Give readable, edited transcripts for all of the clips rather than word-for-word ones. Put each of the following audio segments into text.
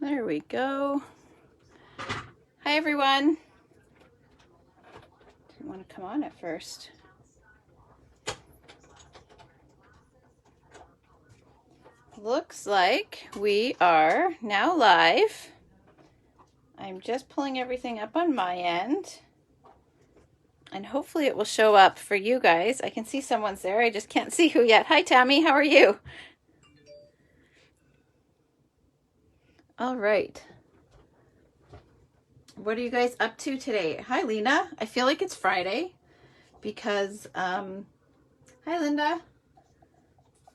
There we go. Hi everyone. Didn't want to come on at first. Looks like we are now live. I'm just pulling everything up on my end. And hopefully it will show up for you guys. I can see someone's there. I just can't see who yet. Hi Tammy, how are you? All right. What are you guys up to today? Hi Lena. I feel like it's Friday because hi Linda.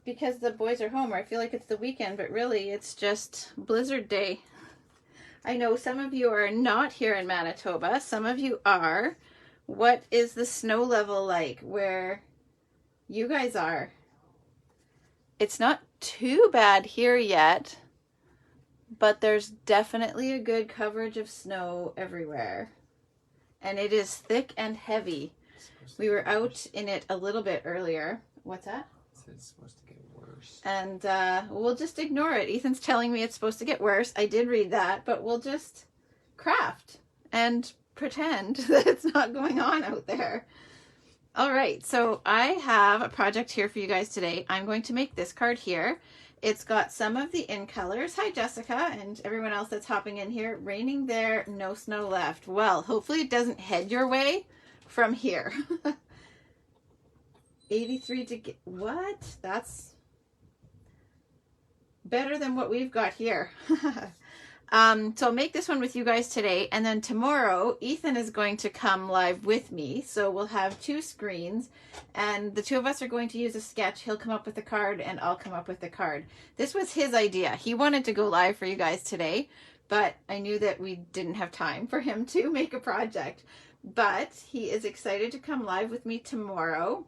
Because the boys are home, or I feel like it's the weekend, but really it's just blizzard day. I know some of you are not here in Manitoba. Some of you are. What is the snow level like where you guys are? It's not too bad here yet, but there's definitely a good coverage of snow everywhere. And it is thick and heavy. We were out in it a little bit earlier. What's that? It's supposed to get worse. And we'll just ignore it. Ethan's telling me it's supposed to get worse. I did read that, but we'll just craft and pretend that it's not going on out there. All right, so I have a project here for you guys today. I'm going to make this card here. It's got some of the in colors. Hi, Jessica, and everyone else that's hopping in here. Raining there, no snow left. Well, hopefully it doesn't head your way from here. 83 to get, what? That's better than what we've got here. So I'll make this one with you guys today, and then tomorrow Ethan is going to come live with me, so we'll have two screens, and the two of us are going to use a sketch. He'll come up with the card and I'll come up with the card. This was his idea. He wanted to go live for you guys today, but I knew that we didn't have time for him to make a project, but he is excited to come live with me tomorrow.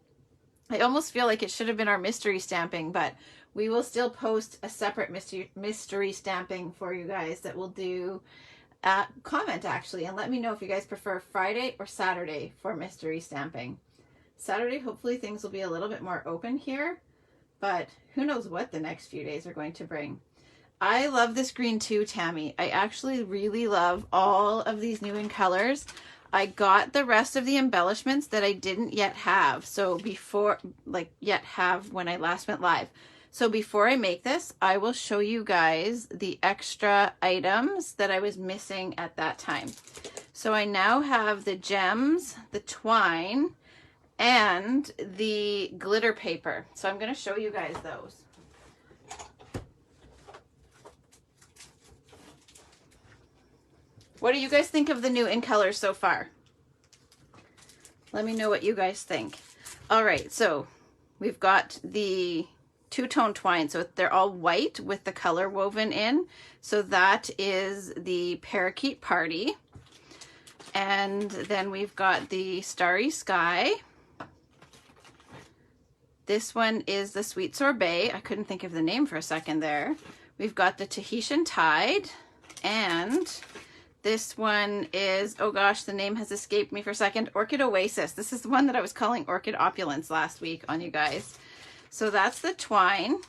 I almost feel like it should have been our mystery stamping, but we will still post a separate mystery stamping for you guys that we'll do. Comment actually and let me know if you guys prefer Friday or Saturday for mystery stamping. Saturday, hopefully things will be a little bit more open here, but who knows what the next few days are going to bring. I love this green too, Tammy. I actually really love all of these new in colors. I got the rest of the embellishments that I didn't yet have. So before, when I last went live. So before I make this, I will show you guys the extra items that I was missing at that time. So I now have the gems, the twine, and the glitter paper. So I'm going to show you guys those. What do you guys think of the new in colors so far? Let me know what you guys think. All right, so we've got the two-tone twine. So they're all white with the color woven in. So that is the Parakeet Party. And then we've got the Starry Sky. This one is the Sweet Sorbet. I couldn't think of the name for a second there. We've got the Tahitian Tide, and this one is, oh gosh, the name has escaped me for a second, Orchid Oasis. This is the one that I was calling Orchid Opulence last week on you guys. So that's the twine.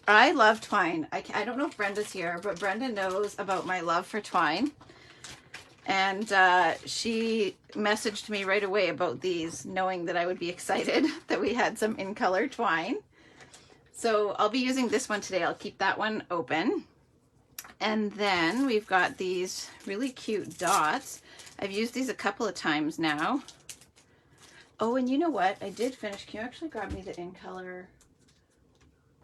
I love twine. I don't know if Brenda's here, but Brenda knows about my love for twine. And she messaged me right away about these, knowing that I would be excited that we had some in color twine. So I'll be using this one today. I'll keep that one open. And then we've got these really cute dots. I've used these a couple of times now. Oh, and you know what? I did finish. Can you actually grab me the in color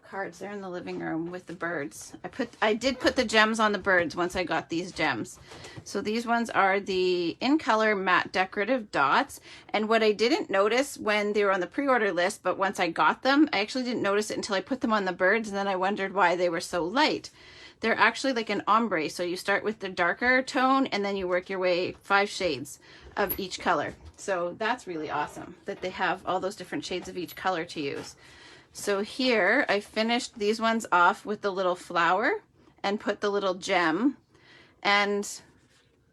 cards? They're in the living room with the birds. I did put the gems on the birds once I got these gems. So these ones are the in color matte decorative dots. And what I didn't notice when they were on the pre-order list, but once I got them, I actually didn't notice it until I put them on the birds, and then I wondered why they were so light. They're actually like an ombre. So you start with the darker tone and then you work your way 5 shades of each color. So that's really awesome that they have all those different shades of each color to use. So here I finished these ones off with the little flower and put the little gem. And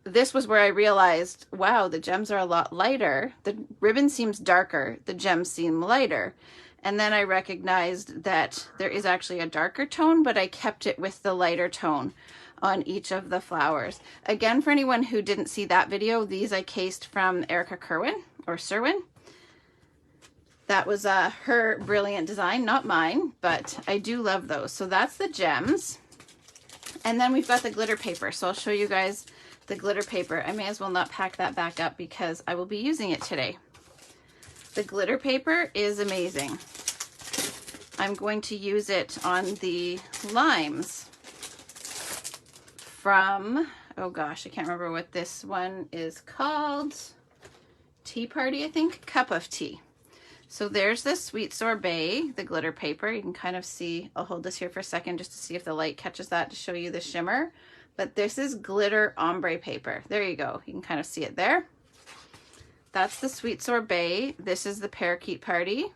this was where I realized, wow, the gems are a lot lighter. The ribbon seems darker. The gems seem lighter. And then I recognized that there is actually a darker tone, but I kept it with the lighter tone on each of the flowers. Again, for anyone who didn't see that video, these I cased from Erica Kerwin or Serwin. That was her brilliant design, not mine, but I do love those. So that's the gems. And then we've got the glitter paper. So I'll show you guys the glitter paper. I may as well not pack that back up because I will be using it today. The glitter paper is amazing. I'm going to use it on the limes from, oh gosh, I can't remember what this one is called. Tea Party, I think, Cup of Tea. So there's the Sweet Sorbet, the glitter paper. You can kind of see, I'll hold this here for a second just to see if the light catches that to show you the shimmer. But this is glitter ombre paper. There you go. You can kind of see it there. That's the Sweet Sorbet. This is the Parakeet Party.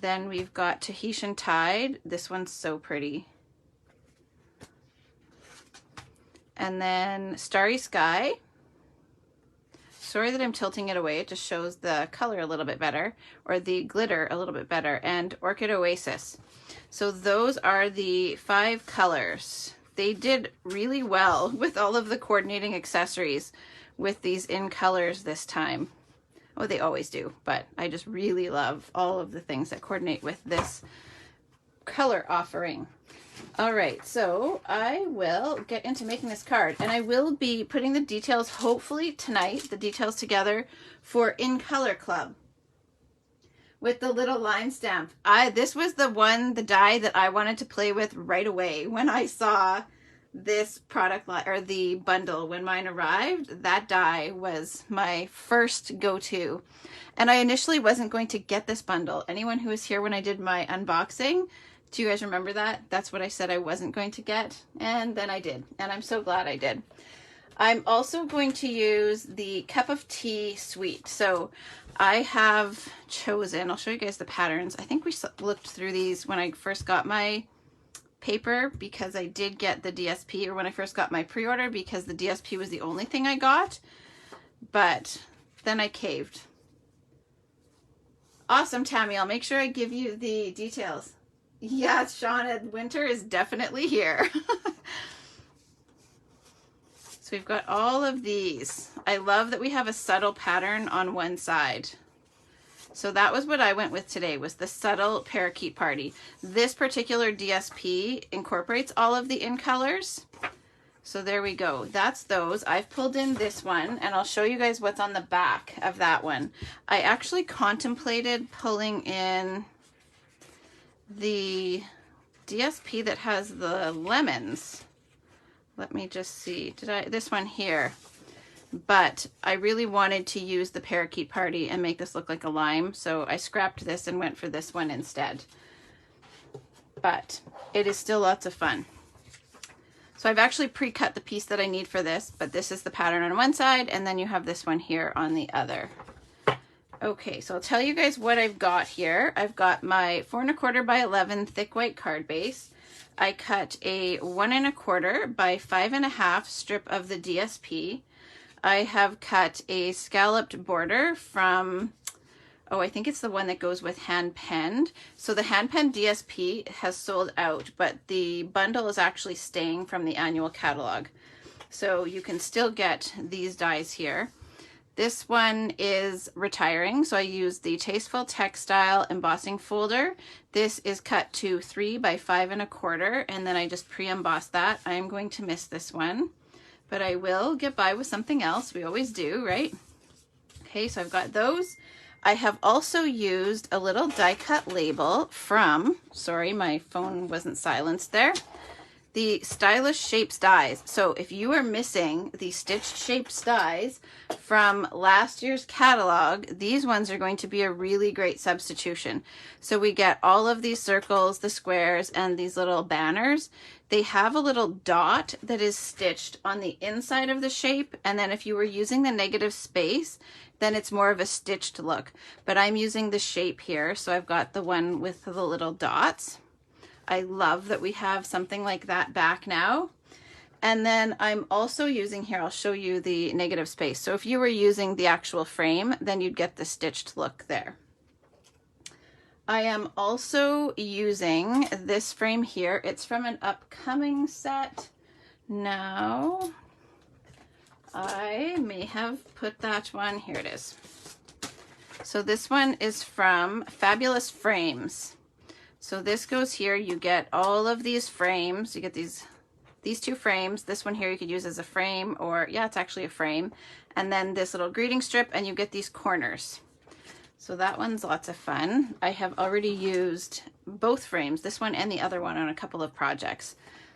Then we've got Tahitian Tide. This one's so pretty. And then Starry Sky. Sorry that I'm tilting it away. It just shows the color a little bit better, or the glitter a little bit better. And Orchid Oasis. So those are the 5 colors. They did really well with all of the coordinating accessories with these in colors this time. Oh, they always do, but I just really love all of the things that coordinate with this color offering. All right, so I will get into making this card, and I will be putting the details, hopefully tonight, the details together for In Color Club with the little line stamp. This was the die that I wanted to play with right away when I saw this product line, or the bundle when mine arrived. That die was my first go-to, and I initially wasn't going to get this bundle. Anyone who was here when I did my unboxing, do you guys remember that? That's what I said I wasn't going to get, and then I did, and I'm so glad I did. I'm also going to use the Cup of Tea Suite. So I have chosen, I'll show you guys the patterns. I think we looked through these when I first got my paper, because I did get the DSP, or when I first got my pre-order, because the DSP was the only thing I got, but then I caved. Awesome, Tammy. I'll make sure I give you the details. Yes, Shauna, winter is definitely here. So we've got all of these. I love that we have a subtle pattern on one side. So that was what I went with today, was the subtle Parakeet Party. This particular DSP incorporates all of the in colors. So there we go. That's those. I've pulled in this one, and I'll show you guys what's on the back of that one. I actually contemplated pulling in the DSP that has the lemons. Let me just see. This one here. But I really wanted to use the Parakeet Party and make this look like a lime, so I scrapped this and went for this one instead. But it is still lots of fun. So I've actually pre-cut the piece that I need for this, but this is the pattern on one side, and then you have this one here on the other. Okay, so I'll tell you guys what I've got here. I've got my 4 1/4 by 11 thick white card base. I cut a 1 1/4 by 5 1/2 strip of the DSP. I have cut a scalloped border from, oh, I think it's the one that goes with hand penned. So the hand penned DSP has sold out, but the bundle is actually staying from the annual catalog. So you can still get these dies here. This one is retiring, so I used the Tasteful Textile embossing folder. This is cut to 3 by 5 1/4, and then I just pre-embossed that. I am going to miss this one, but I will get by with something else. We always do, right? Okay, so I've got those. I have also used a little die cut label from, sorry, my phone wasn't silenced there, the Stylish Shapes dies. So if you are missing the Stitched Shapes dies from last year's catalog, these ones are going to be a really great substitution. So we get all of these circles, the squares, and these little banners. They have a little dot that is stitched on the inside of the shape, and then if you were using the negative space, then it's more of a stitched look. But I'm using the shape here, so I've got the one with the little dots. I love that we have something like that back now. And then I'm also using here, I'll show you the negative space. So if you were using the actual frame, then you'd get the stitched look there. I am also using this frame here. It's from an upcoming set. Now, I may have put that one, here it is. So this one is from Fabulous Frames. So this goes here, you get all of these frames, you get these two frames. This one here you could use as a frame, or yeah, it's actually a frame. And then this little greeting strip, and you get these corners. So that one's lots of fun. I have already used both frames, this one and the other one, on a couple of projects.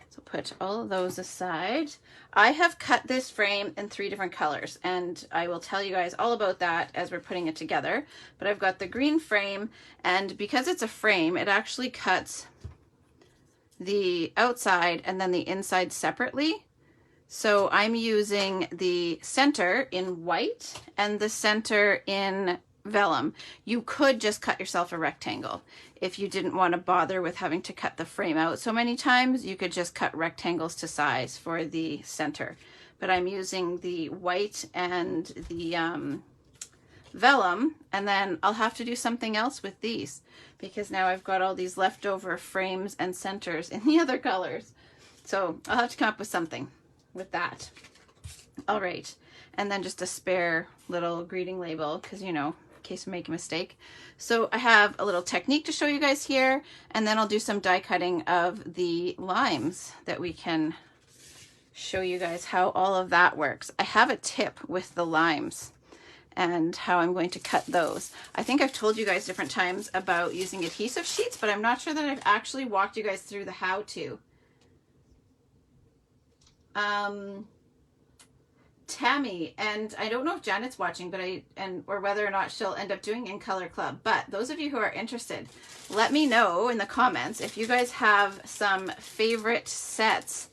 So put all of those aside. I have cut this frame in 3 different colors, and I will tell you guys all about that as we're putting it together. But I've got the green frame, and because it's a frame, it actually cuts the outside and then the inside separately. So I'm using the center in white and the center in vellum. You could just cut yourself a rectangle. If you didn't want to bother with having to cut the frame out so many times, you could just cut rectangles to size for the center. But I'm using the white and the vellum, and then I'll have to do something else with these because now I've got all these leftover frames and centers in the other colors. So I'll have to come up with something with that. All right, and then just a spare little greeting label because, you know, in case I make a mistake. So I have a little technique to show you guys here, and then I'll do some die cutting of the limes that we can show you guys how all of that works. I have a tip with the limes and how I'm going to cut those. I think I've told you guys different times about using adhesive sheets, but I'm not sure that I've actually walked you guys through the how-to. Tammy, and I don't know if Janet's watching, but or whether or not she'll end up doing In Color Club, but those of you who are interested, let me know in the comments if you guys have some favorite sets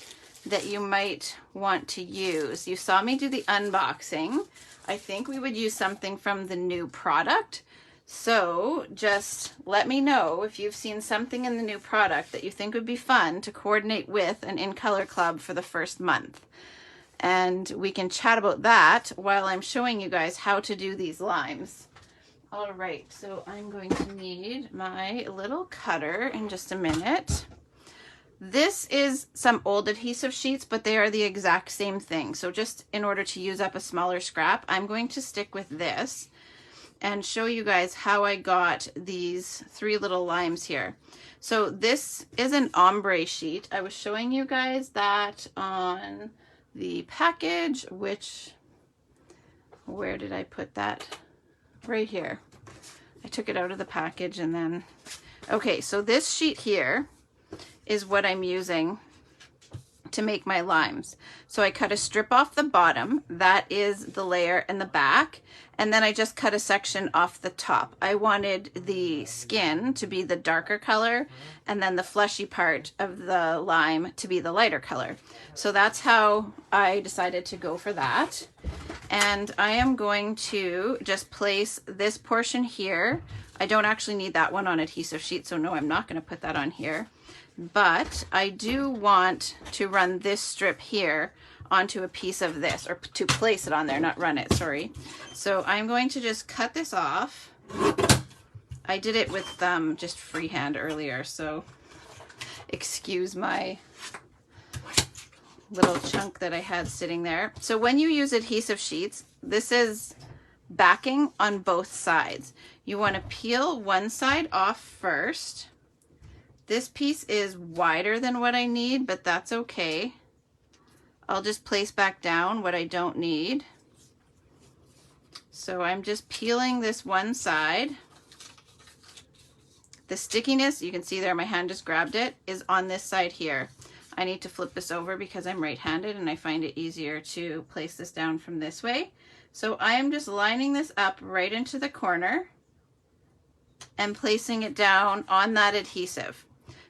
that you might want to use. You saw me do the unboxing. I think we would use something from the new product. So just let me know if you've seen something in the new product that you think would be fun to coordinate with an In Color Club for the first month. And we can chat about that while I'm showing you guys how to do these limes. All right, so I'm going to need my little cutter in just a minute. This is some old adhesive sheets, but they are the exact same thing. So just in order to use up a smaller scrap, I'm going to stick with this and show you guys how I got these 3 little limes here. So this is an ombre sheet. I was showing you guys that on the package, where did I put that? Right here. I took it out of the package and then, okay, so this sheet here is what I'm using to make my limes. So I cut a strip off the bottom, that is the layer in the back, and then I just cut a section off the top. I wanted the skin to be the darker color and then the fleshy part of the lime to be the lighter color. So that's how I decided to go for that. And I am going to just place this portion here. I don't actually need that one on adhesive sheet, so no, I'm not going to put that on here. But I do want to run this strip here onto a piece of this, or to place it on there, not run it, sorry. So I'm going to just cut this off. I did it with just freehand earlier, so excuse my little chunk that I had sitting there. So when you use adhesive sheets, this is backing on both sides. You want to peel one side off first. This piece is wider than what I need, but that's okay. I'll just place back down what I don't need. So I'm just peeling this one side. The stickiness, you can see there, my hand just grabbed it, is on this side here. I need to flip this over because I'm right-handed and I find it easier to place this down from this way. So I am just lining this up right into the corner and placing it down on that adhesive.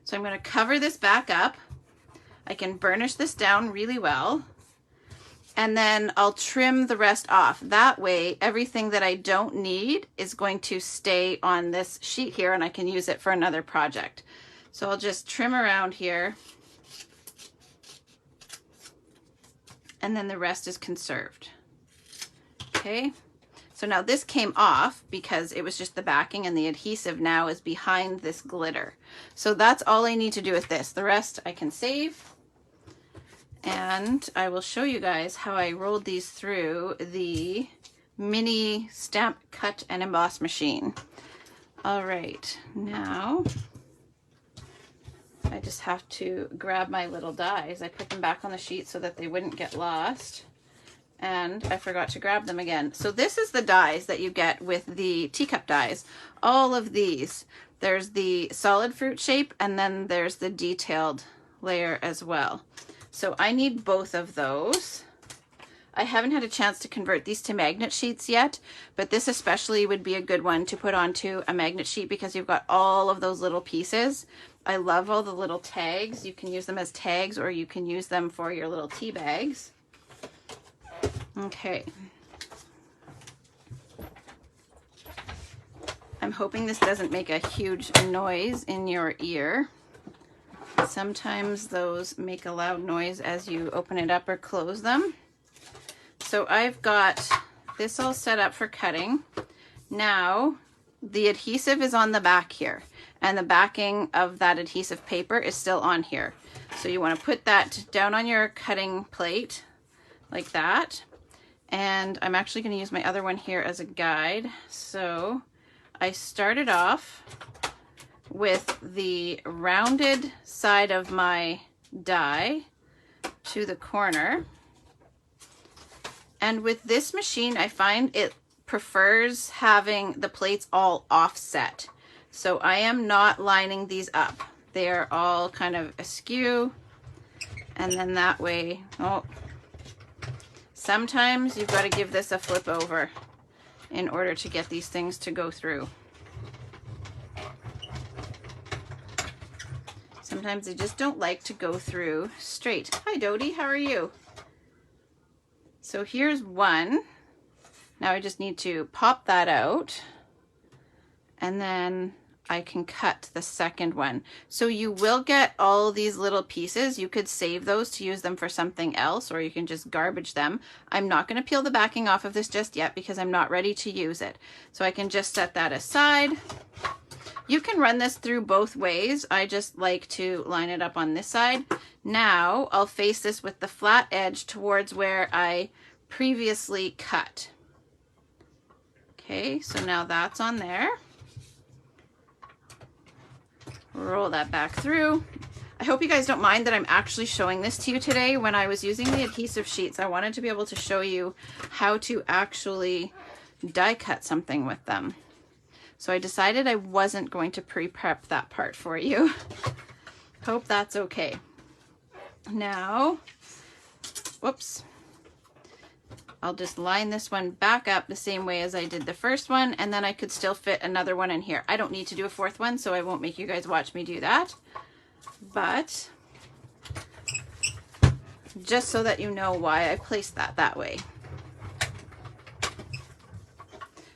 So I'm going to cover this back up. I can burnish this down really well, and then I'll trim the rest off. That way, everything that I don't need is going to stay on this sheet here, and I can use it for another project. So I'll just trim around here, and then the rest is conserved. Okay, So now this came off because it was just the backing, and the adhesive now is behind this glitter. So that's all I need to do with this. The rest I can save. And I will show you guys how I rolled these through the mini stamp cut and emboss machine. All right, now I just have to grab my little dies. I put them back on the sheet so that they wouldn't get lost. And I forgot to grab them again. So this is the dies that you get with the teacup dies. All of these. There's the solid fruit shape, and then there's the detailed layer as well. So I need both of those. I haven't had a chance to convert these to magnet sheets yet, but this especially would be a good one to put onto a magnet sheet because you've got all of those little pieces. I love all the little tags. You can use them as tags, or you can use them for your little tea bags. Okay. I'm hoping this doesn't make a huge noise in your ear. Sometimes those make a loud noise as you open it up or close them. So I've got this all set up for cutting. Now the adhesive is on the back here, and the backing of that adhesive paper is still on here. So you want to put that down on your cutting plate like that. And I'm actually going to use my other one here as a guide. So I started off with the rounded side of my die to the corner. And with this machine, I find it prefers having the plates all offset. So I am not lining these up. They are all kind of askew. And then that way, oh, sometimes you've got to give this a flip over in order to get these things to go through. Sometimes they just don't like to go through straight. Hi Dodie, how are you? So here's one. Now I just need to pop that out, and then I can cut the second one. So you will get all these little pieces. You could save those to use them for something else, or you can just garbage them. I'm not going to peel the backing off of this just yet because I'm not ready to use it. So I can just set that aside. You can run this through both ways. I just like to line it up on this side. Now I'll face this with the flat edge towards where I previously cut. Okay, so now that's on there. Roll that back through. I hope you guys don't mind that I'm actually showing this to you today. When I was using the adhesive sheets, I wanted to be able to show you how to actually die cut something with them. So I decided I wasn't going to pre-prep that part for you. Hope that's okay. Now, whoops. I'll just line this one back up the same way as I did the first one, and then I could still fit another one in here. I don't need to do a fourth one, so I won't make you guys watch me do that. But just so that you know why I placed that way.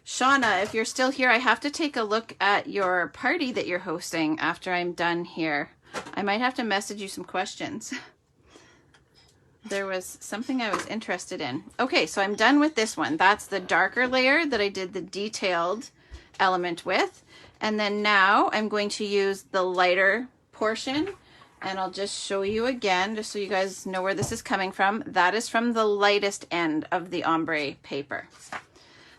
Shauna, if you're still here, I have to take a look at your party that you're hosting after I'm done here. I might have to message you some questions. There was something I was interested in. Okay, so I'm done with this one. That's the darker layer that I did the detailed element with. And then now I'm going to use the lighter portion, and I'll just show you again, just so you guys know where this is coming from. That is from the lightest end of the ombre paper.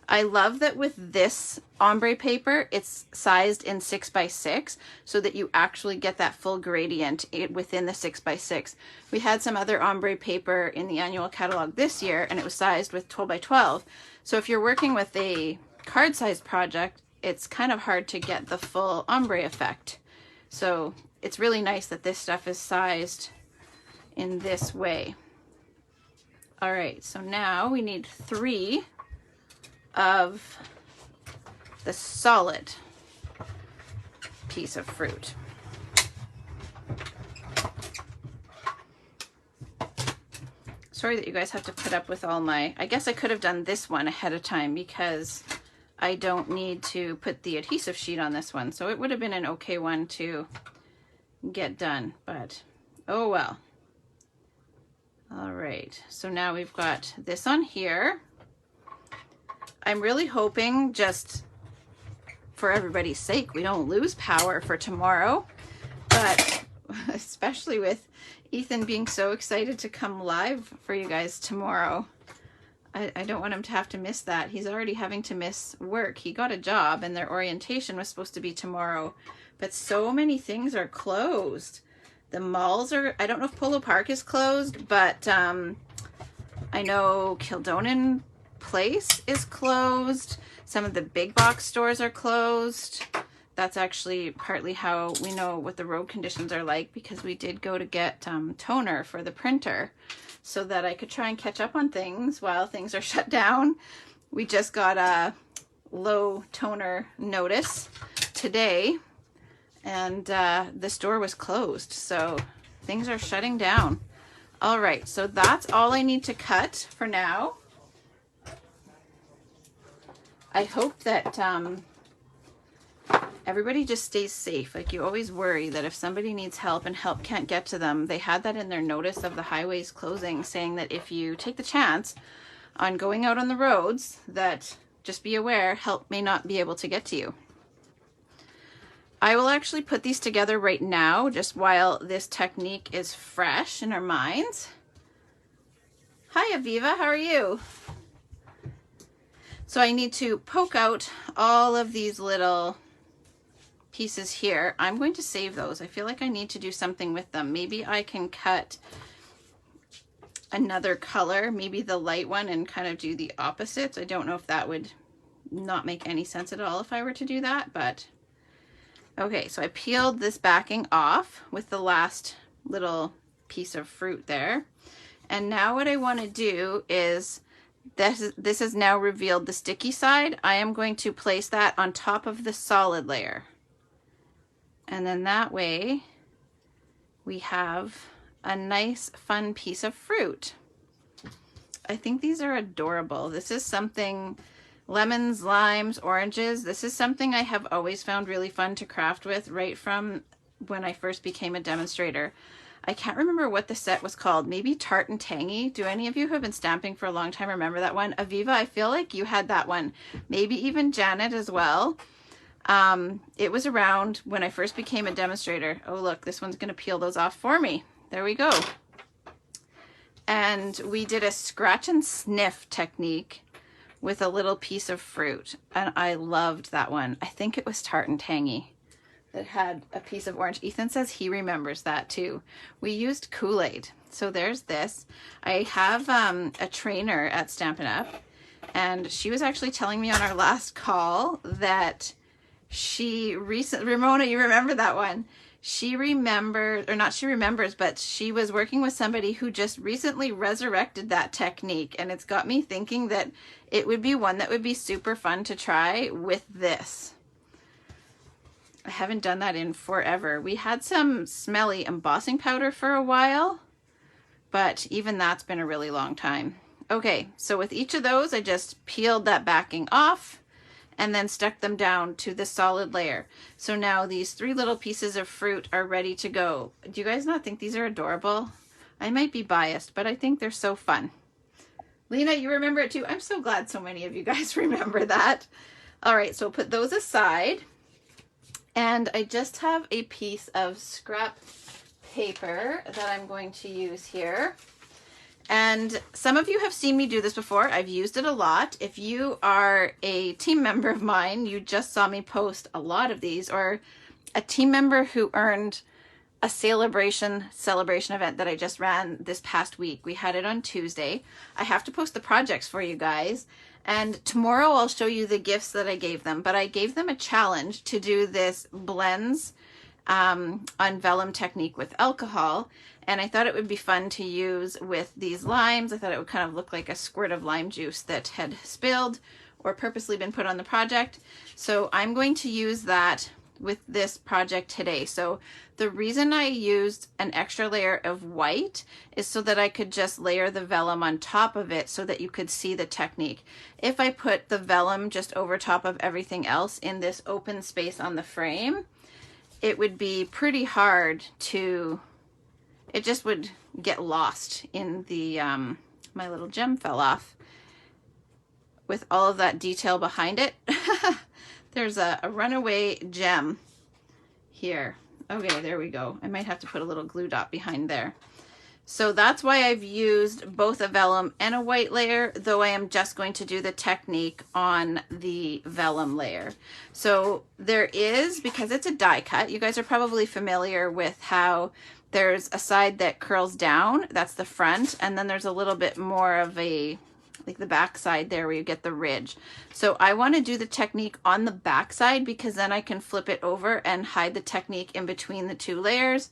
I love that with this ombre paper, it's sized in 6x6 so that you actually get that full gradient within the 6x6. We had some other ombre paper in the annual catalog this year, and it was sized with 12x12. So if you're working with a card size project, it's kind of hard to get the full ombre effect. So it's really nice that this stuff is sized in this way. All right, so now we need 3 of the solid piece of fruit. Sorry that you guys have to put up with all my, I guess I could have done this one ahead of time because I don't need to put the adhesive sheet on this one. So it would have been an okay one to get done, but oh well. All right, so now we've got this on here. I'm really hoping, just for everybody's sake, we don't lose power for tomorrow, but especially with Ethan being so excited to come live for you guys tomorrow. I don't want him to have to miss that. He's already having to miss work. He got a job and their orientation was supposed to be tomorrow, but so many things are closed. The malls are, I don't know if Polo Park is closed, but I know Kildonan Place is closed. Some of the big box stores are closed. That's actually partly how we know what the road conditions are like, because we did go to get toner for the printer so that I could try and catch up on things while things are shut down. We just got a low toner notice today, and the store was closed, so things are shutting down. All right, so that's all I need to cut for now. I hope that everybody just stays safe. Like, you always worry that if somebody needs help and help can't get to them, they had that in their notice of the highways closing, saying that if you take the chance on going out on the roads, that just be aware, help may not be able to get to you. I will actually put these together right now, just while this technique is fresh in our minds. Hi, Aviva, how are you? So I need to poke out all of these little pieces here. I'm going to save those. I feel like I need to do something with them. Maybe I can cut another color, maybe the light one, and kind of do the opposites. I don't know if that would not make any sense at all if I were to do that, but okay. So I peeled this backing off with the last little piece of fruit there. And now what I want to do is, this has now revealed the sticky side. I am going to place that on top of the solid layer. And then that way we have a nice fun piece of fruit. I think these are adorable. This is something, lemons, limes, oranges. This is something I have always found really fun to craft with, right from when I first became a demonstrator. I can't remember what the set was called. Maybe Tart and Tangy. Do any of you who have been stamping for a long time remember that one? Aviva, I feel like you had that one. Maybe even Janet as well. It was around when I first became a demonstrator. Oh, look, this one's going to peel those off for me. There we go. And we did a scratch and sniff technique with a little piece of fruit. And I loved that one. I think it was Tart and Tangy that had a piece of orange. Ethan says he remembers that too. We used Kool-Aid. So there's this. I have a trainer at Stampin' Up, and she was actually telling me on our last call that she recently, Ramona, you remember that one? She remembers, or not she remembers, but she was working with somebody who just recently resurrected that technique, and it's got me thinking that it would be one that would be super fun to try with this. I haven't done that in forever. We had some smelly embossing powder for a while, but even that's been a really long time. Okay, so with each of those, I just peeled that backing off and then stuck them down to the solid layer. So now these three little pieces of fruit are ready to go. Do you guys not think these are adorable? I might be biased, but I think they're so fun. Lena, you remember it too? I'm so glad so many of you guys remember that. All right, so put those aside. And I just have a piece of scrap paper that I'm going to use here. And some of you have seen me do this before. I've used it a lot. If you are a team member of mine, you just saw me post a lot of these, or a team member who earned a celebration event that I just ran this past week. We had it on Tuesday. I have to post the projects for you guys. And tomorrow I'll show you the gifts that I gave them. But I gave them a challenge to do this blends on vellum technique with alcohol. And I thought it would be fun to use with these limes. I thought it would kind of look like a squirt of lime juice that had spilled or purposely been put on the project. So I'm going to use that with this project today. So the reason I used an extra layer of white is so that I could just layer the vellum on top of it so that you could see the technique. If I put the vellum just over top of everything else in this open space on the frame, it would be pretty hard to, it just would get lost in the, my little gem fell off. with all of that detail behind it. There's a runaway gem here. Okay, there we go. I might have to put a little glue dot behind there. So that's why I've used both a vellum and a white layer, though I am just going to do the technique on the vellum layer. So there is, because it's a die cut, you guys are probably familiar with how there's a side that curls down, that's the front, and then there's a little bit more of a, like the back side there where you get the ridge. So I want to do the technique on the back side because then I can flip it over and hide the technique in between the two layers.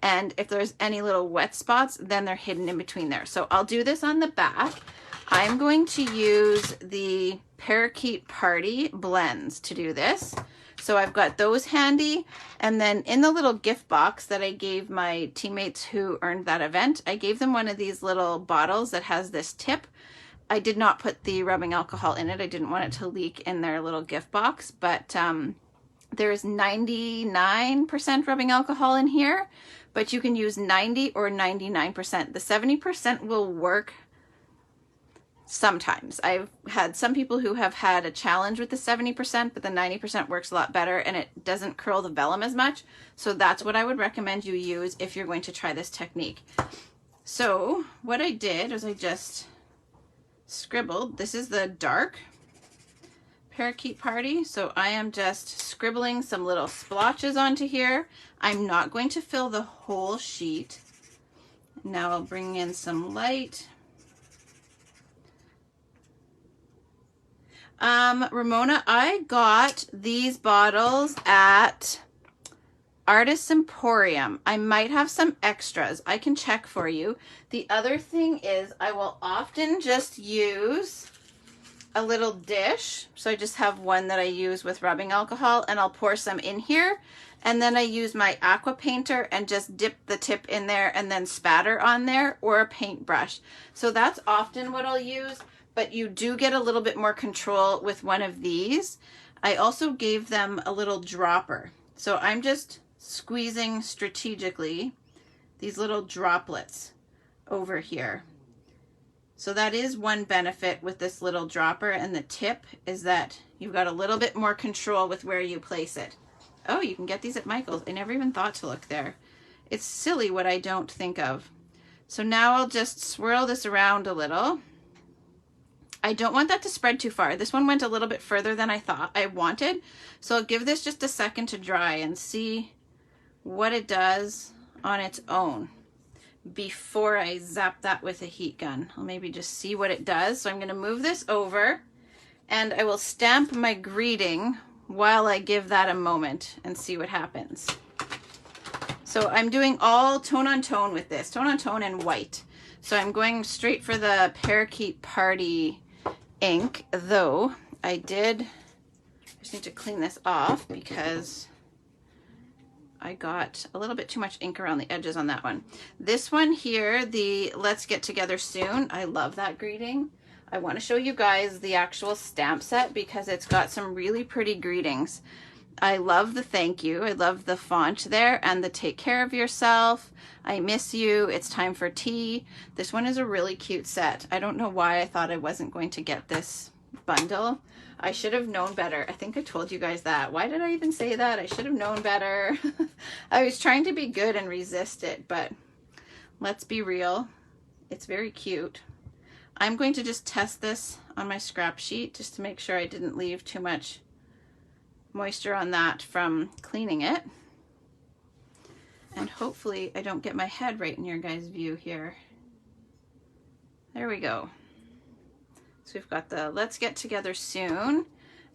And if there's any little wet spots, then they're hidden in between there. So I'll do this on the back. I'm going to use the Parakeet Party blends to do this. So I've got those handy. And then in the little gift box that I gave my teammates who earned that event, I gave them one of these little bottles that has this tip. I did not put the rubbing alcohol in it. I didn't want it to leak in their little gift box, but there's 99% rubbing alcohol in here, but you can use 90 or 99%. The 70% will work sometimes. I've had some people who have had a challenge with the 70%, but the 90% works a lot better and it doesn't curl the vellum as much. So that's what I would recommend you use if you're going to try this technique. So what I did was I just scribbled. This is the dark Parakeet Party. So I am just scribbling some little splotches onto here. I'm not going to fill the whole sheet. Now I'll bring in some light. Ramona, I got these bottles at Artist Emporium. I might have some extras. I can check for you. The other thing is I will often just use a little dish. So I just have one that I use with rubbing alcohol and I'll pour some in here. And then I use my aqua painter and just dip the tip in there and then spatter on there, or a paintbrush. So that's often what I'll use, but you do get a little bit more control with one of these. I also gave them a little dropper. So I'm just squeezing strategically these little droplets over here. So that is one benefit with this little dropper, and the tip is that you've got a little bit more control with where you place it. Oh, you can get these at Michael's. I never even thought to look there. It's silly what I don't think of. So now I'll just swirl this around a little. I don't want that to spread too far. This one went a little bit further than I thought I wanted. So I'll give this just a second to dry and see what it does on its own before I zap that with a heat gun. I'll maybe just see what it does. So I'm going to move this over and I will stamp my greeting while I give that a moment and see what happens. So I'm doing all tone on tone with this, tone on tone and white. So I'm going straight for the Parakeet Party ink, though I just need to clean this off because I got a little bit too much ink around the edges on that one. This one here, the Let's Get Together Soon, I love that greeting. I want to show you guys the actual stamp set because it's got some really pretty greetings. I love the thank you. I love the font there and the take care of yourself. I miss you. It's time for tea. This one is a really cute set. I don't know why I thought I wasn't going to get this bundle. I should have known better. I think I told you guys that. Why did I even say that? I should have known better. I was trying to be good and resist it, but let's be real. It's very cute. I'm going to just test this on my scrap sheet just to make sure I didn't leave too much moisture on that from cleaning it. And hopefully I don't get my head right in your guys' view here. There we go. So we've got the Let's Get Together Soon.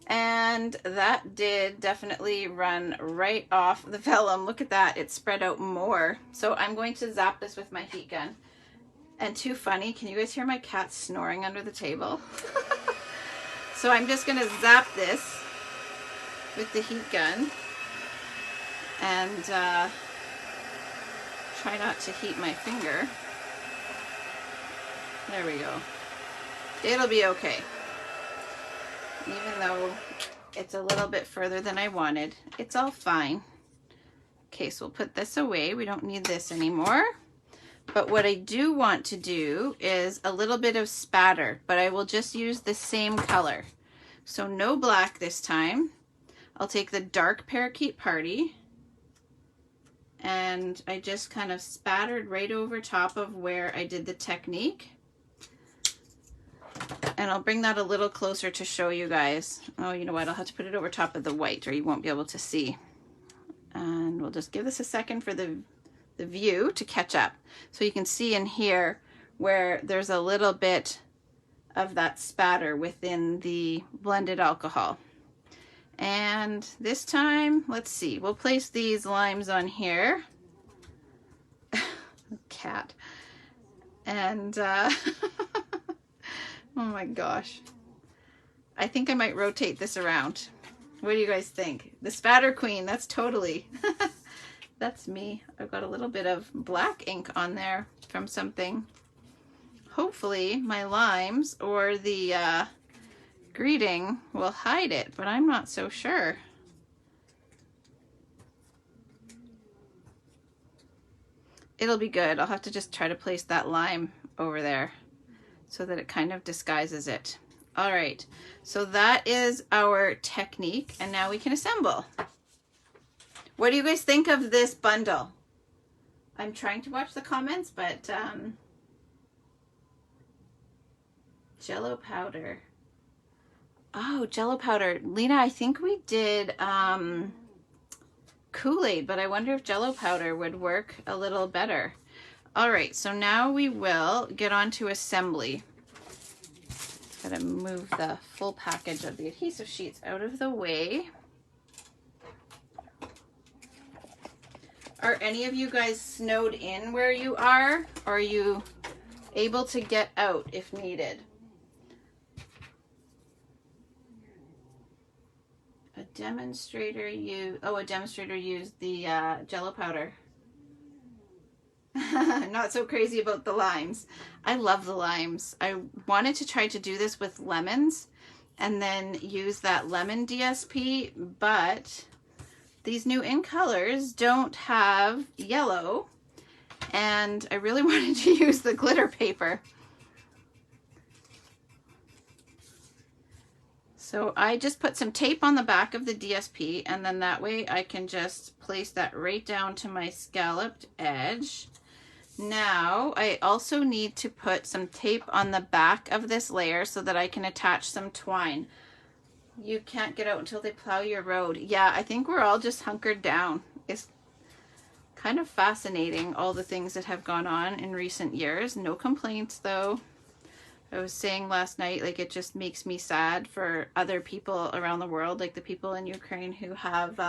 And that did definitely run right off the vellum. Look at that, it spread out more. So I'm going to zap this with my heat gun. And too funny, can you guys hear my cat snoring under the table? So I'm just gonna zap this with the heat gun and try not to heat my finger. There we go. It'll be okay. Even though it's a little bit further than I wanted, it's all fine. Okay, so we'll put this away. We don't need this anymore. But what I do want to do is a little bit of spatter, but I will just use the same color. So no black this time. I'll take the dark Parakeet Party, and I just kind of spattered right over top of where I did the technique. And I'll bring that a little closer to show you guys. Oh, you know what? I'll have to put it over top of the white or you won't be able to see. And we'll just give this a second for the view to catch up. So you can see in here where there's a little bit of that spatter within the blended alcohol. And this time, let's see, we'll place these limes on here. Cat. And oh my gosh. I think I might rotate this around. What do you guys think? The spatter queen, that's totally, that's me. I've got a little bit of black ink on there from something. Hopefully my limes or the greeting will hide it, but I'm not so sure. It'll be good. I'll have to just try to place that lime over there so that it kind of disguises it. All right, so that is our technique, and now we can assemble. What do you guys think of this bundle? I'm trying to watch the comments, but Jello powder. Oh, Jello powder. Lena, I think we did Kool-Aid, but I wonder if Jello powder would work a little better. All right, so now we will get on to assembly. Gotta move the full package of the adhesive sheets out of the way. Are any of you guys snowed in where you are? Or are you able to get out if needed? A demonstrator used the Jello powder. Not so crazy about the limes. I love the limes. I wanted to try to do this with lemons and then use that lemon DSP, but these new in colors don't have yellow, and I really wanted to use the glitter paper. So I just put some tape on the back of the DSP, and then that way I can just place that right down to my scalloped edge. Now I also need to put some tape on the back of this layer so that I can attach some twine. You can't get out until they plow your road. Yeah, I think we're all just hunkered down. It's kind of fascinating, all the things that have gone on in recent years. No complaints though. I was saying last night, like, it just makes me sad for other people around the world, like the people in Ukraine who have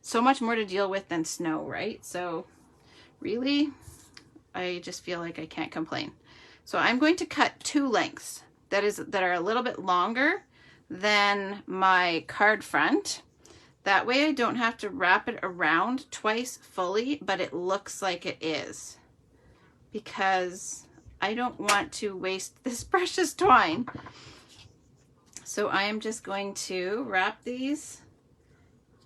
so much more to deal with than snow, right? So really, I just feel like I can't complain. So I'm going to cut two lengths that are a little bit longer than my card front. That way I don't have to wrap it around twice fully, but it looks like it is, because I don't want to waste this precious twine. So I am just going to wrap these.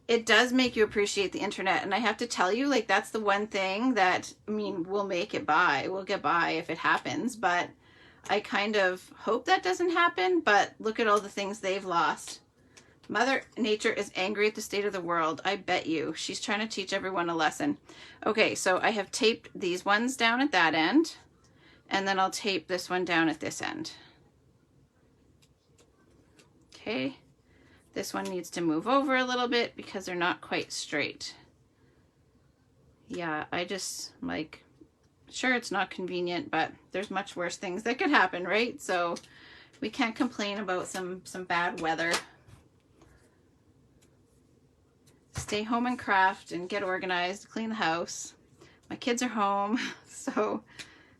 It does make you appreciate the internet, and I have to tell you, like, that's the one thing that, I mean, we'll make it by. We'll get by if it happens, but I kind of hope that doesn't happen. But look at all the things they've lost. Mother Nature is angry at the state of the world. I bet you. She's trying to teach everyone a lesson. Okay, so I have taped these ones down at that end, and then I'll tape this one down at this end. Okay. This one needs to move over a little bit because they're not quite straight. Yeah, I just, like, sure, it's not convenient, but there's much worse things that could happen, right? So we can't complain about some bad weather. Stay home and craft and get organized, clean the house. My kids are home, so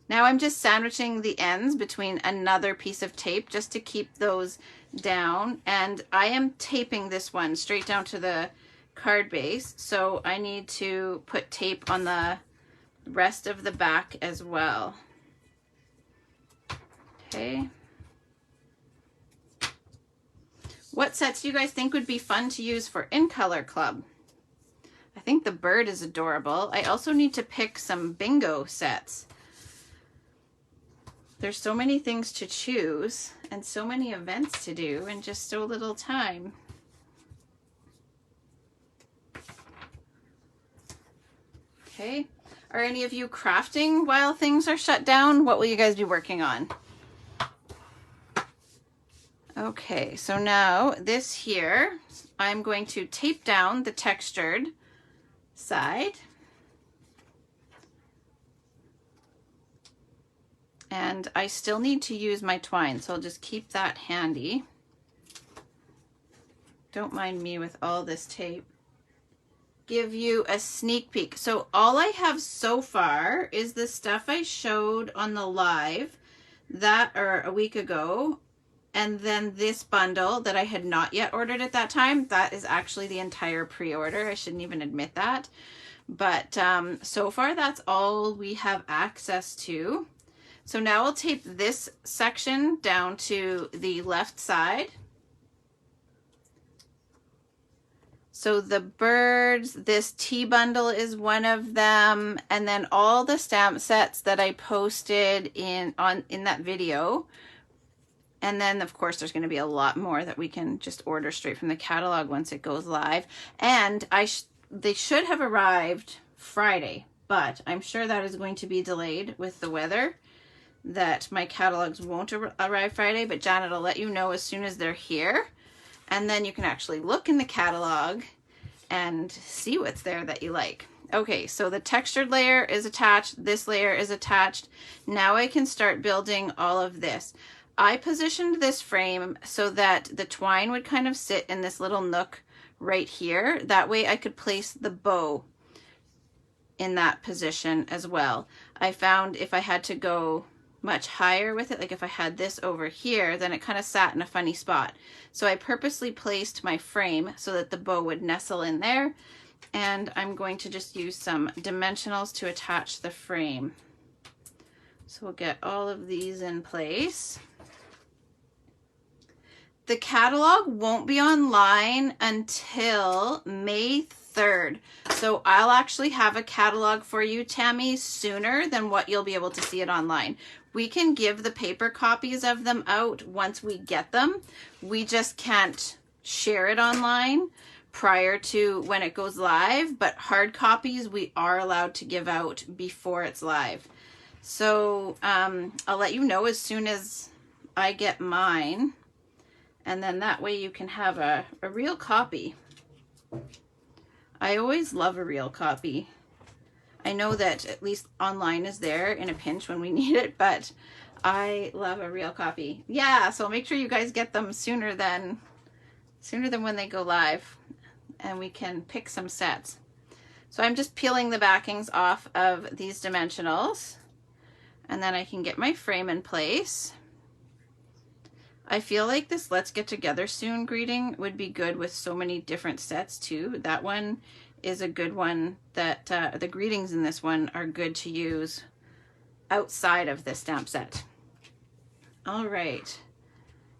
now I'm just sandwiching the ends between another piece of tape just to keep those down, and I am taping this one straight down to the card base, so I need to put tape on the rest of the back as well. Okay. What sets do you guys think would be fun to use for In Color Club? I think the bird is adorable. I also need to pick some bingo sets. There's so many things to choose and so many events to do in just so little time. Okay. Are any of you crafting while things are shut down? What will you guys be working on? Okay, so now this here, I'm going to tape down the textured side. And I still need to use my twine, so I'll just keep that handy. Don't mind me with all this tape. Give you a sneak peek. So all I have so far is the stuff I showed on the live or a week ago, and then this bundle that I had not yet ordered at that time. That is actually the entire pre-order. I shouldn't even admit that, but so far that's all we have access to. So now I'll tape this section down to the left side. So the birds, this tea bundle is one of them, and then all the stamp sets that I posted in that video. And then of course there's going to be a lot more that we can just order straight from the catalog once it goes live. And they should have arrived Friday, but I'm sure that is going to be delayed with the weather, that my catalogs won't arrive Friday, but Janet will let you know as soon as they're here. And then you can actually look in the catalog and see what's there that you like. Okay, so the textured layer is attached. This layer is attached. Now I can start building all of this. I positioned this frame so that the twine would kind of sit in this little nook right here. That way I could place the bow in that position as well. I found if I had to go much higher with it, like if I had this over here, then it kind of sat in a funny spot. So I purposely placed my frame so that the bow would nestle in there, and I'm going to just use some dimensionals to attach the frame. So we'll get all of these in place. The catalog won't be online until May 3rd. So I'll actually have a catalog for you, Tammy, sooner than what you'll be able to see it online. We can give the paper copies of them out once we get them. We just can't share it online prior to when it goes live, but hard copies we are allowed to give out before it's live. So I'll let you know as soon as I get mine, and then that way you can have a real copy. I always love a real copy. I know that at least online is there in a pinch when we need it, but I love a real copy. Yeah, so make sure you guys get them sooner than when they go live, and we can pick some sets. So I'm just peeling the backings off of these dimensionals, and then I can get my frame in place. I feel like this Let's Get Together Soon greeting would be good with so many different sets too. That one is a good one, that the greetings in this one are good to use outside of this stamp set. All right.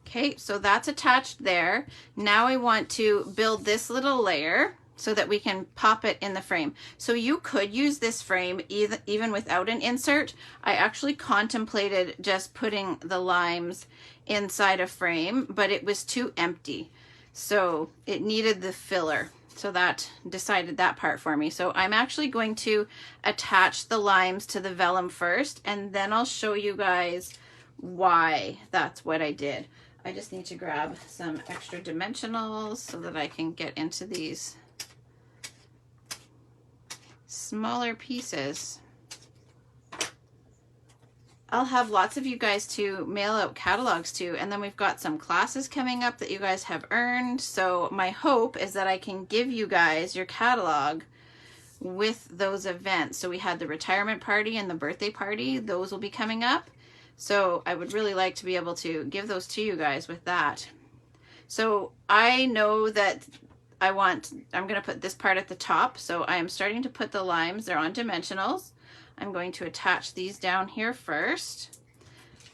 Okay, so that's attached there. Now I want to build this little layer so that we can pop it in the frame. So you could use this frame even without an insert. I actually contemplated just putting the limes inside a frame, but it was too empty. So it needed the filler. So that decided that part for me. So I'm actually going to attach the limes to the vellum first, and then I'll show you guys why that's what I did. I just need to grab some extra dimensionals so that I can get into these smaller pieces. I'll have lots of you guys to mail out catalogs to, and then we've got some classes coming up that you guys have earned. So my hope is that I can give you guys your catalog with those events. So we had the retirement party and the birthday party. Those will be coming up. So I would really like to be able to give those to you guys with that. So I know that I'm going to put this part at the top. So I am starting to put the limes. They're on dimensionals. I'm going to attach these down here first.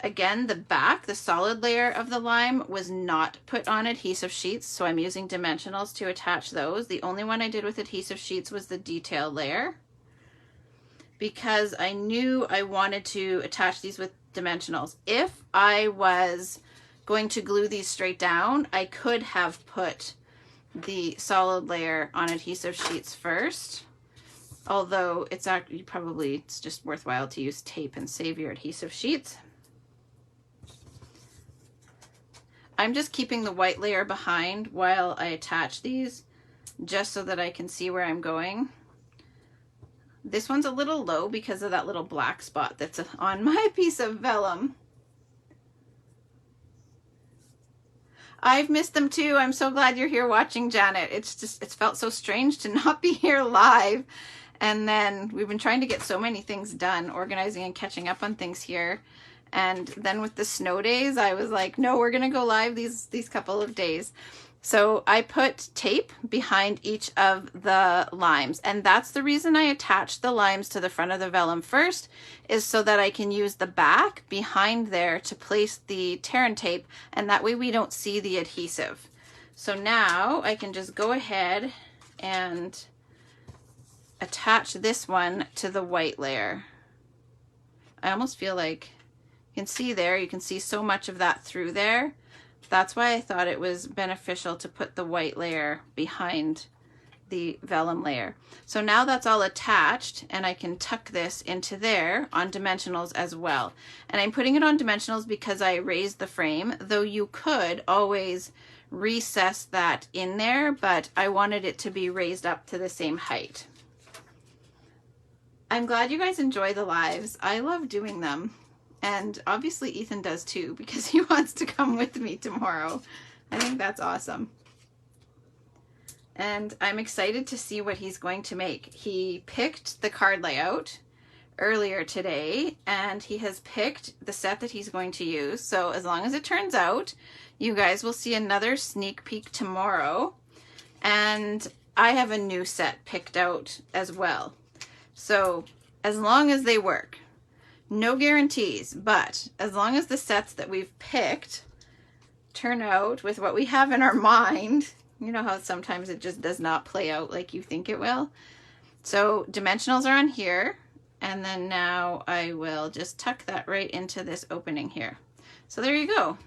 Again, the back, the solid layer of the lime was not put on adhesive sheets, so I'm using dimensionals to attach those. The only one I did with adhesive sheets was the detail layer, because I knew I wanted to attach these with dimensionals. If I was going to glue these straight down, I could have put the solid layer on adhesive sheets first, although it's just worthwhile to use tape and save your adhesive sheets. I'm just keeping the white layer behind while I attach these, just so that I can see where I'm going. This one's a little low because of that little black spot that's on my piece of vellum. I've missed them too. I'm so glad you're here watching, Janet. It's felt so strange to not be here live. And then we've been trying to get so many things done, organizing and catching up on things here. And then with the snow days, I was like, no, we're gonna go live these couple of days. So I put tape behind each of the limes, and that's the reason I attached the limes to the front of the vellum first, is so that I can use the back behind there to place the tear and tape, and that way we don't see the adhesive. So now I can just go ahead and attach this one to the white layer. I almost feel like you can see there, you can see so much of that through there. That's why I thought it was beneficial to put the white layer behind the vellum layer. So now that's all attached, and I can tuck this into there on dimensionals as well. And I'm putting it on dimensionals because I raised the frame, though you could always recess that in there, but I wanted it to be raised up to the same height. I'm glad you guys enjoy the lives. I love doing them. And obviously Ethan does too, because he wants to come with me tomorrow. I think that's awesome. And I'm excited to see what he's going to make. He picked the card layout earlier today, and he has picked the set that he's going to use. So as long as it turns out, you guys will see another sneak peek tomorrow. And I have a new set picked out as well. So as long as they work. No guarantees, but as long as the sets that we've picked turn out with what we have in our mind, you know how sometimes it just does not play out like you think it will. So dimensionals are on here, and then now I will just tuck that right into this opening here. So there you go.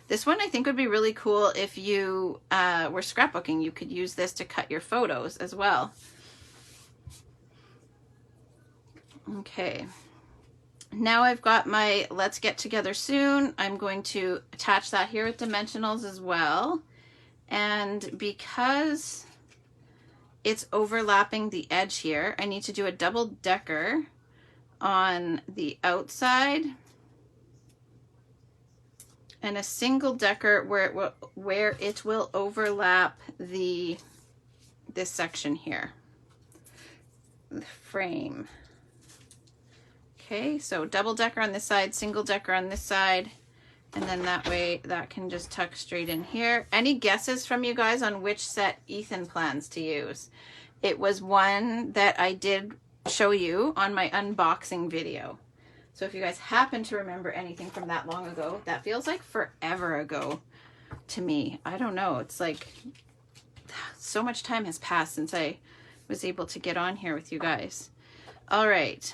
This one I think would be really cool if you were scrapbooking. You could use this to cut your photos as well. Okay. Now I've got my Let's Get Together Soon. I'm going to attach that here with dimensionals as well. And because it's overlapping the edge here, I need to do a double decker on the outside and a single decker where it will overlap this section here, the frame. Okay, so double decker on this side, single decker on this side, and then that way that can just tuck straight in here. Any guesses from you guys on which set Ethan plans to use? It was one that I did show you on my unboxing video. So if you guys happen to remember anything from that long ago, that feels like forever ago to me. I don't know, it's like so much time has passed since I was able to get on here with you guys. All right.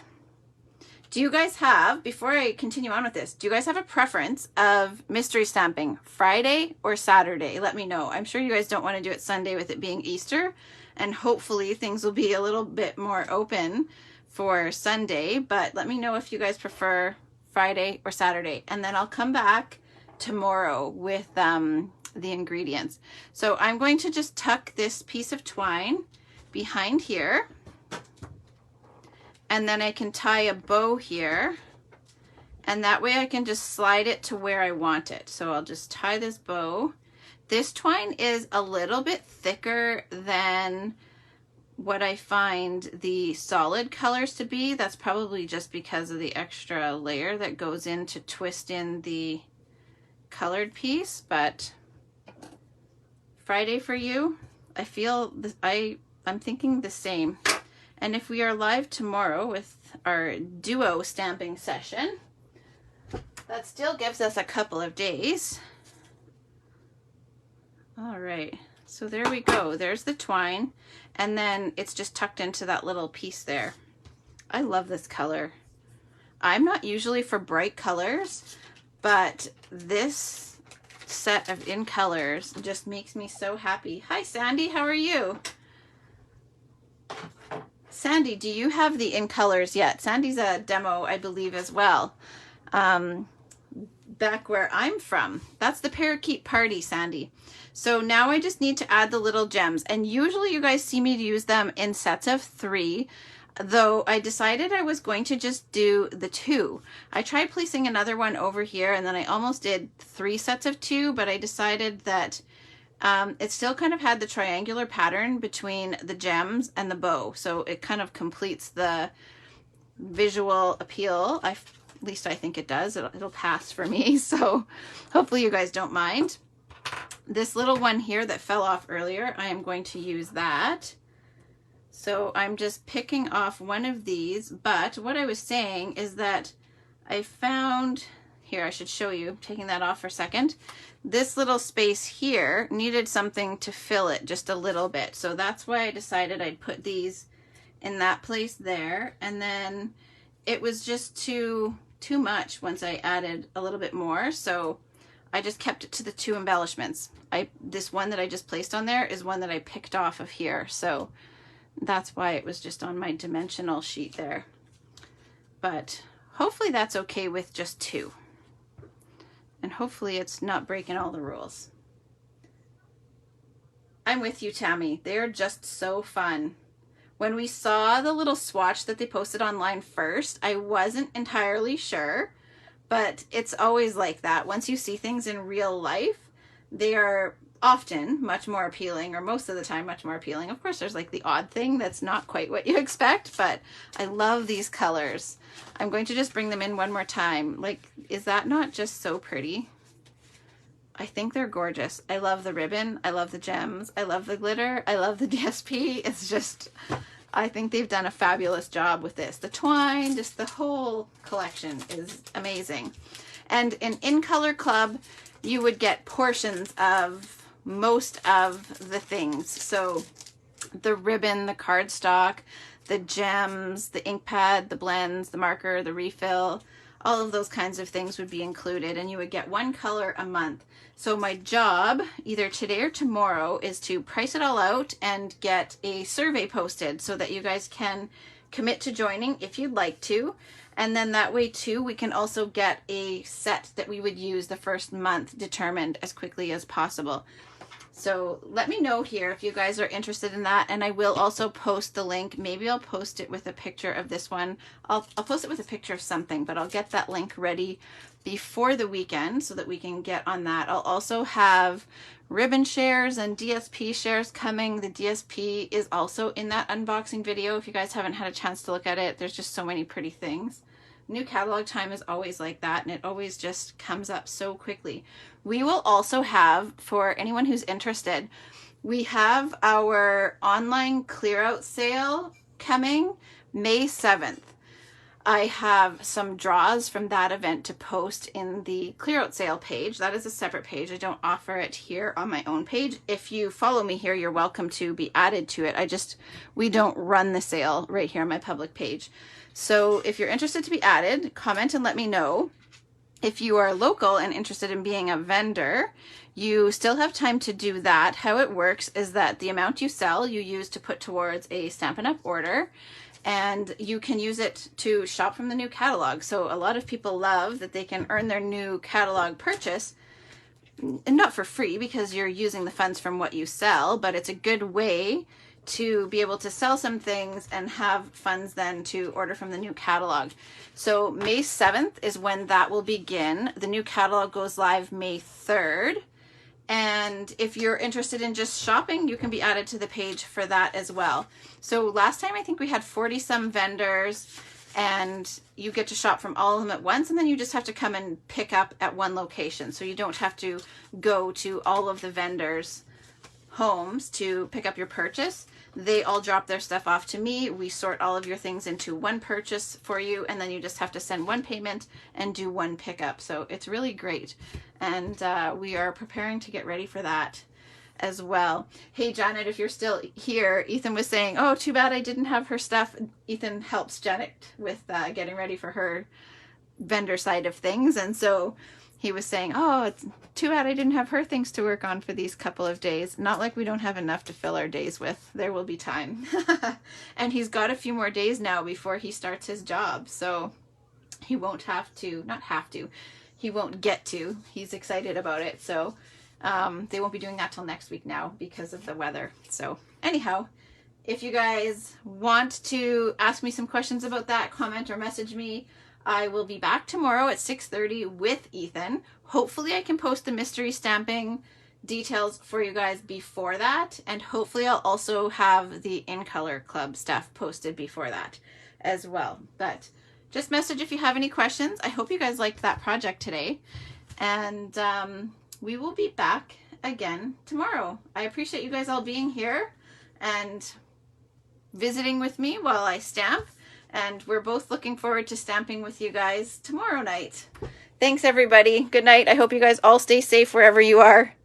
Do you guys have, before I continue on with this, do you guys have a preference of mystery stamping Friday or Saturday? Let me know. I'm sure you guys don't want to do it Sunday with it being Easter, and hopefully things will be a little bit more open for Sunday, but let me know if you guys prefer Friday or Saturday, and then I'll come back tomorrow with the ingredients. So I'm going to just tuck this piece of twine behind here. And then I can tie a bow here, and that way I can just slide it to where I want it. So I'll just tie this bow. This twine is a little bit thicker than what I find the solid colors to be. That's probably just because of the extra layer that goes in to twist in the colored piece, but Friday for you, I feel I'm thinking the same. And if we are live tomorrow with our duo stamping session, That still gives us a couple of days. All right, so there we go. There's the twine, and then it's just tucked into that little piece there. I love this color. I'm not usually for bright colors, but this set of in colors just makes me so happy. Hi, Sandy, how are you? Sandy, do you have the in colors yet? Sandy's a demo, I believe, as well. Back where I'm from. That's the Parakeet Party, Sandy. So now I just need to add the little gems, and usually you guys see me use them in sets of 3, though I decided I was going to just do the 2. I tried placing another one over here, and then I almost did 3 sets of 2, but I decided that it still kind of had the triangular pattern between the gems and the bow, so it kind of completes the visual appeal. At least I think it does. It'll pass for me, so hopefully you guys don't mind. This little one here that fell off earlier, I am going to use that. So I'm just picking off one of these, but what I was saying is that I found, here I should show you, taking that off for a second, this little space here needed something to fill it just a little bit. So that's why I decided I'd put these in that place there, and then it was just too much once I added a little bit more, so I just kept it to the 2 embellishments. This one that I just placed on there is one that I picked off of here, so that's why it was just on my dimensional sheet there. But hopefully that's okay with just 2. And hopefully it's not breaking all the rules. I'm with you, Tammy. They're just so fun. When we saw the little swatch that they posted online first, I wasn't entirely sure, but it's always like that. Once you see things in real life, they are often much more appealing, or most of the time much more appealing. Of course, there's like the odd thing that's not quite what you expect, but I love these colors. I'm going to just bring them in one more time. Like, is that not just so pretty? I think they're gorgeous. I love the ribbon. I love the gems. I love the glitter. I love the DSP. It's just, I think they've done a fabulous job with this. The twine, just the whole collection is amazing. And in Color Club, you would get portions of most of the things. So the ribbon, the cardstock, the gems, the ink pad, the blends, the marker, the refill, all of those kinds of things would be included, and you would get 1 color a month. So my job, either today or tomorrow, is to price it all out and get a survey posted so that you guys can commit to joining if you'd like to. And then that way too, we can also get a set that we would use the first month determined as quickly as possible. So let me know here if you guys are interested in that, and I will also post the link. Maybe I'll post it with a picture of this one. I'll post it with a picture of something, but I'll get that link ready before the weekend so that we can get on that. I'll also have ribbon shares and DSP shares coming. The DSP is also in that unboxing video if you guys haven't had a chance to look at it. There's just so many pretty things. New catalog time is always like that, and it always just comes up so quickly. We will also have, for anyone who's interested, we have our online clear out sale coming May 7th. I have some draws from that event to post in the clear out sale page. That is a separate page. I don't offer it here on my own page. If you follow me here, you're welcome to be added to it. We don't run the sale right here on my public page. So if you're interested to be added, comment and let me know. If you are local and interested in being a vendor, you still have time to do that. How it works is that the amount you sell, you use to put towards a Stampin' Up! Order, and you can use it to shop from the new catalog. So a lot of people love that they can earn their new catalog purchase, and not for free because you're using the funds from what you sell, but it's a good way to be able to sell some things and have funds then to order from the new catalog. So May 7th is when that will begin. The new catalog goes live May 3rd. And if you're interested in just shopping, you can be added to the page for that as well. So last time I think we had 40 some vendors, and you get to shop from all of them at once, and then you just have to come and pick up at one location. So you don't have to go to all of the vendors' homes to pick up your purchase. They all drop their stuff off to me. We sort all of your things into one purchase for you, and then you just have to send one payment and do one pickup. So it's really great. And we are preparing to get ready for that as well. Hey, Janet, if you're still here, Ethan was saying, oh, too bad I didn't have her stuff. Ethan helps Janet with getting ready for her vendor side of things. And so he was saying, oh, it's too bad I didn't have her things to work on for these couple of days. Not like we don't have enough to fill our days with. There will be time. And he's got a few more days now before he starts his job. So he won't have to, not have to, he won't get to. He's excited about it. So they won't be doing that till next week now because of the weather. So anyhow, if you guys want to ask me some questions about that, comment or message me. I will be back tomorrow at 6:30 with Ethan. Hopefully I can post the mystery stamping details for you guys before that. And hopefully I'll also have the In Color Club stuff posted before that as well. But just message if you have any questions. I hope you guys liked that project today. And we will be back again tomorrow. I appreciate you guys all being here and visiting with me while I stamp. And we're both looking forward to stamping with you guys tomorrow night. Thanks, everybody. Good night. I hope you guys all stay safe wherever you are.